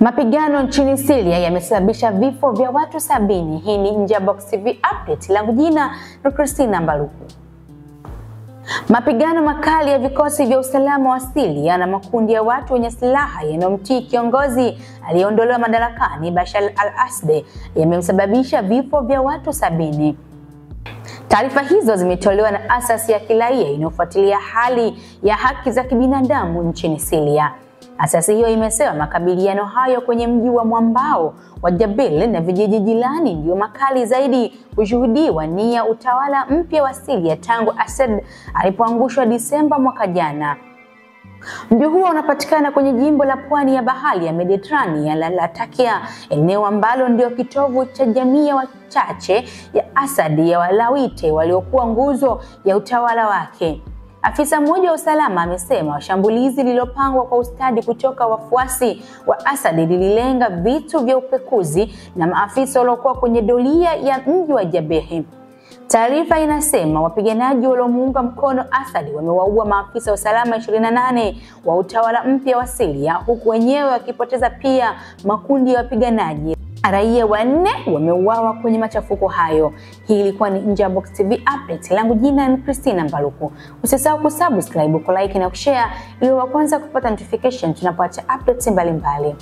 Mapigano nchini Syria yamesababisha vifo vya watu 70. Hii ni Nje ya Box TV update. Langu jina ni Christina Mbaluku. Mapigano makali ya vikosi vya usalama wa Syria na makundi ya watu wenye silaha yanayomtii kiongozi aliyeondolewa madarakani Bashar al-Assad yamesababisha vifo vya watu 70. Taarifa hizo zimetolewa na asasi ya kiraia inayofuatilia hali ya haki za kibinadamu nchini Syria. Asasi hiyo imesema makabiliano hayo kwenye mji wa mwambao wa Jabal na vijiji jirani ndio makali zaidi kushuhudiwa ni ya utawala mpya wa Syria tangu Assad alipoangushwa Disemba mwaka jana. Mji huo unapatikana kwenye jimbo la pwani ya bahari ya Mediterania la Latakia, eneo ambalo ndio kitovu cha jamii ya wachache ya Assad ya Walawite waliokuwa nguzo ya utawala wake. Afisa mmoja wa usalama amesema shambulizi lililopangwa kwa ustadi kutoka wafuasi wa Assad lililenga vitu vya upekuzi na maafisa waliokuwa kwenye doria ya mji wa Jabal. Taarifa inasema wapiganaji waliomuunga mkono Assad wamewaua maafisa wa usalama 28 wa utawala mpya wa Syria, huku wenyewe wakipoteza pia makundi ya wapiganaji. Raia 4 wameuawa kwenye machafuko hayo. Hii ilikuwa ni Nje ya Box TV update. Langu jina ni Christina Mbaluku. Usisahau kusubscribe, kulike na kushare ili wa kwanza kupata notification tunapoacha updates mbalimbali.